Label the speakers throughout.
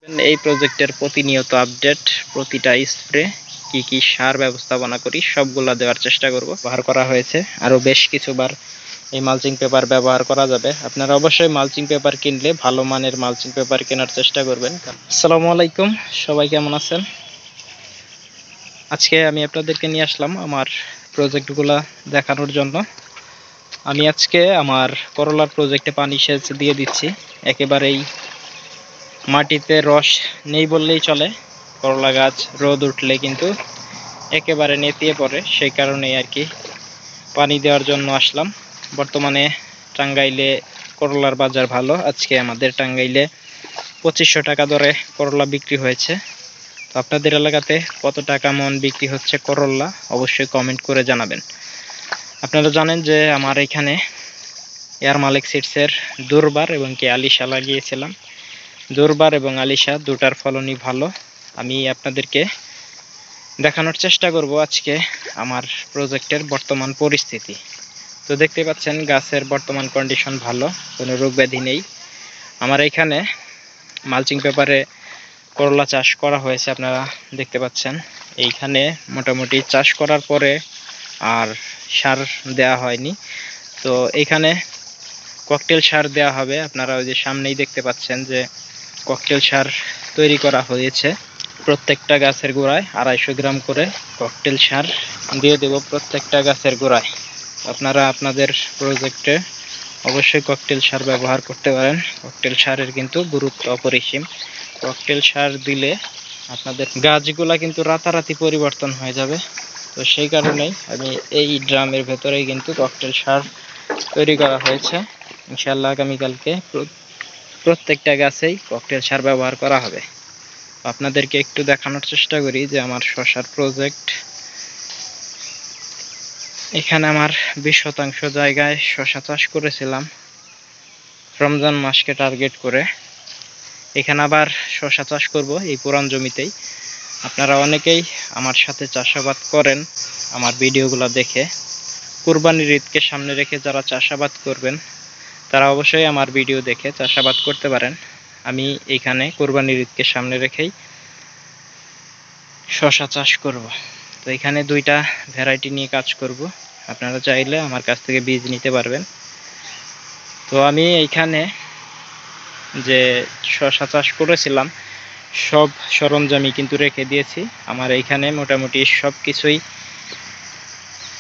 Speaker 1: এই প্রজেক্টের প্রতিনিয়ত আপডেট, প্রতিটা স্প্রে কি কি সার ব্যবস্থাপনা করি সবগুলা দেওয়ার চেষ্টা করব। ব্যবহার করা হয়েছে আরো বেশ কিছুবার এই মালচিং পেপার ব্যবহার করা যাবে। আপনারা অবশ্যই মালচিং পেপার কিনলে ভালো মানের মালচিং পেপার কেনার চেষ্টা করবেন। আসসালামু আলাইকুম, সবাই কেমন আছেন? আজকে আমি আপনাদেরকে নিয়ে আসলাম আমার প্রজেক্টগুলা দেখানোর জন্য। আমি আজকে আমার করলার প্রজেক্টে পানি সেচ দিয়ে দিচ্ছি। একেবারেই মাটিতে রস নেই বললেই চলে। করলা গাছ রোদ উঠলে কিন্তু একেবারে নেতিয়ে পড়ে, সেই কারণেই আর কি পানি দেওয়ার জন্য আসলাম। বর্তমানে টাঙ্গাইলে করলার বাজার ভালো। আজকে আমাদের টাঙ্গাইলে 2500 টাকা দরে করলা বিক্রি হয়েছে। তো আপনাদের এলাকাতে কত টাকা মন বিক্রি হচ্ছে করলা অবশ্যই কমেন্ট করে জানাবেন। আপনারা জানেন যে আমার এখানে এয়ার মালিক সিডসের দুর্বার এবং কি আলিশা লাগিয়েছিলাম। দুর্বার এবং আলিশা দুটার ফলনই ভালো। আমি আপনাদেরকে দেখানোর চেষ্টা করব আজকে আমার প্রজেক্টের বর্তমান পরিস্থিতি। তো দেখতে পাচ্ছেন গাছের বর্তমান কন্ডিশন ভালো, কোনো রোগ ব্যাধি নেই। আমার এখানে মালচিং পেপারে করলা চাষ করা হয়েছে, আপনারা দেখতে পাচ্ছেন। এইখানে মোটামুটি চাষ করার পরে আর সার দেওয়া হয়নি। তো এইখানে ককটেল সার দেওয়া হবে। আপনারা ওই যে সামনেই দেখতে পাচ্ছেন যে ককটেল সার তৈরি করা হয়েছে। প্রত্যেকটা গাছের গোড়ায় 250 গ্রাম করে ককটেল সার দিয়ে দেব প্রত্যেকটা গাছের গোড়ায়। আপনারা আপনাদের প্রজেক্টে অবশ্যই ককটেল সার ব্যবহার করতে পারেন। ককটেল সারের কিন্তু গুরুত্ব অপরিসীম। ককটেল সার দিলে আপনাদের গাছগুলা কিন্তু রাতারাতি পরিবর্তন হয়ে যাবে। তো সেই কারণেই আমি এই ড্রামের ভেতরেই কিন্তু ককটেল সার তৈরি করা হয়েছে। ইনশাআল্লাহ আগামীকালকে প্রত্যেকটা গাছেই ককটেল সার ব্যবহার করা হবে। আপনাদেরকে একটু দেখানোর চেষ্টা করি যে আমার শসার প্রজেক্ট। এখানে আমার 20% জায়গায় শসা চাষ করেছিলাম রমজান মাসকে টার্গেট করে। এখানে আবার শসা চাষ করব এই পুরান জমিতেই। আপনারা অনেকেই আমার সাথে চাষাবাদ করেন আমার ভিডিওগুলো দেখে। কুরবানির ঈদকে সামনে রেখে যারা চাষাবাদ করবেন তারা অবশ্যই আমার ভিডিও দেখে চাষাবাদ করতে পারেন। আমি এখানে কুরবানির ঈদকে সামনে রেখেই শসা চাষ করব। তো এখানে দুইটা ভ্যারাইটি নিয়ে কাজ করব। আপনারা চাইলে আমার কাছ থেকে বীজ নিতে পারবেন। তো আমি এইখানে যে শসা চাষ করেছিলাম সব সরঞ্জামই কিন্তু রেখে দিয়েছি। আমার এইখানে মোটামুটি সব কিছুই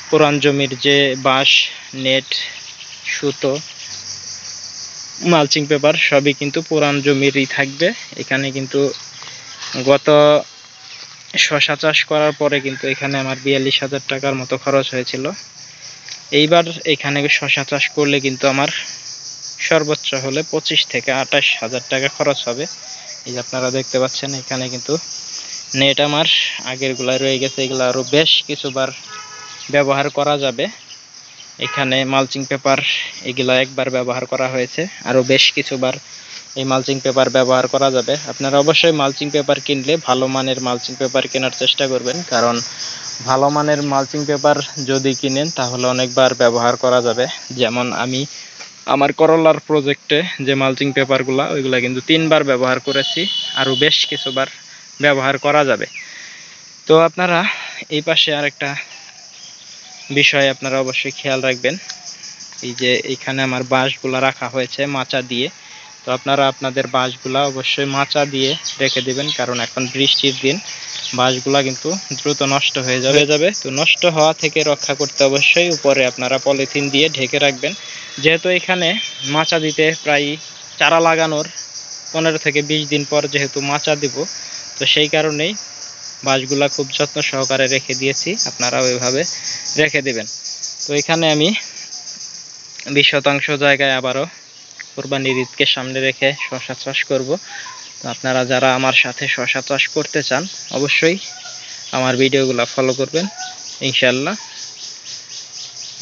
Speaker 1: পুরান জমির যে বাঁশ, নেট, সুতো, মালচিং পেপার সবই কিন্তু পুরান জমিরই থাকবে। এখানে কিন্তু গত শসা চাষ করার পরে কিন্তু এখানে আমার 42,000 টাকার মতো খরচ হয়েছিল। এইবার এখানে শসা চাষ করলে কিন্তু আমার সর্বোচ্চ হলে 25 থেকে 28,000 টাকা খরচ হবে। এই যে আপনারা দেখতে পাচ্ছেন এখানে কিন্তু নেট আমার আগের গুলা রয়ে গেছে, এগুলো আরো বেশ কিছুবার ব্যবহার করা যাবে। এখানে মালচিং পেপার এগুলা একবার ব্যবহার করা হয়েছে, আরো বেশ কিছুবার এই মালচিং পেপার ব্যবহার করা যাবে। আপনারা অবশ্যই মালচিং পেপার কিনলে ভালো মানের মালচিং পেপার কেনার চেষ্টা করবেন, কারণ ভালো মানের মালচিং পেপার যদি কিনেন তাহলে অনেকবার ব্যবহার করা যাবে। যেমন আমি আমার করলার প্রজেক্টে যে মালচিং পেপারগুলা ওইগুলা কিন্তু 3বার ব্যবহার করেছি, আরও বেশ কিছুবার ব্যবহার করা যাবে। তো আপনারা এই পাশে আরেকটা বিষয় আপনারা অবশ্যই খেয়াল রাখবেন। এই যে এইখানে আমার বাঁশগুলা রাখা হয়েছে মাচা দিয়ে। তো আপনারা আপনাদের বাঁশগুলা অবশ্যই মাচা দিয়ে রেখে দিবেন, কারণ এখন বৃষ্টির দিন বাঁশগুলা কিন্তু দ্রুত নষ্ট হয়ে যাবে। তো নষ্ট হওয়া থেকে রক্ষা করতে অবশ্যই উপরে আপনারা পলিথিন দিয়ে ঢেকে রাখবেন। যেহেতু এখানে মাচা দিতে প্রায় চারা লাগানোর 15 থেকে 20 দিন পর যেহেতু মাচা দিব, তো সেই কারণেই বাঁশগুলা খুব যত্ন সহকারে রেখে দিয়েছি। আপনারা ওইভাবে রেখে দিবেন। তো এখানে আমি 20% জায়গায় আবারও কুরবানির ঈদকে সামনে রেখে শসা চাষ করব। তো আপনারা যারা আমার সাথে শসা চাষ করতে চান অবশ্যই আমার ভিডিওগুলো ফলো করবেন। ইনশাআল্লাহ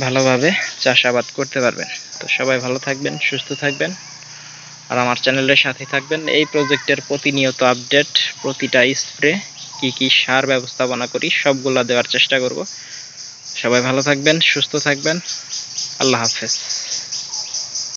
Speaker 1: ভালোভাবে চাষাবাদ করতে পারবেন। তো সবাই ভালো থাকবেন, সুস্থ থাকবেন, আর আমার চ্যানেলের সাথে থাকবেন। এই প্রজেক্টের প্রতিনিয়ত আপডেট, প্রতিটা স্প্রে কি কি সার ব্যবস্থাপনা করি সবগুলা দেওয়ার চেষ্টা করব। সবাই ভালো থাকবেন, সুস্থ থাকবেন। আল্লাহ হাফেজ।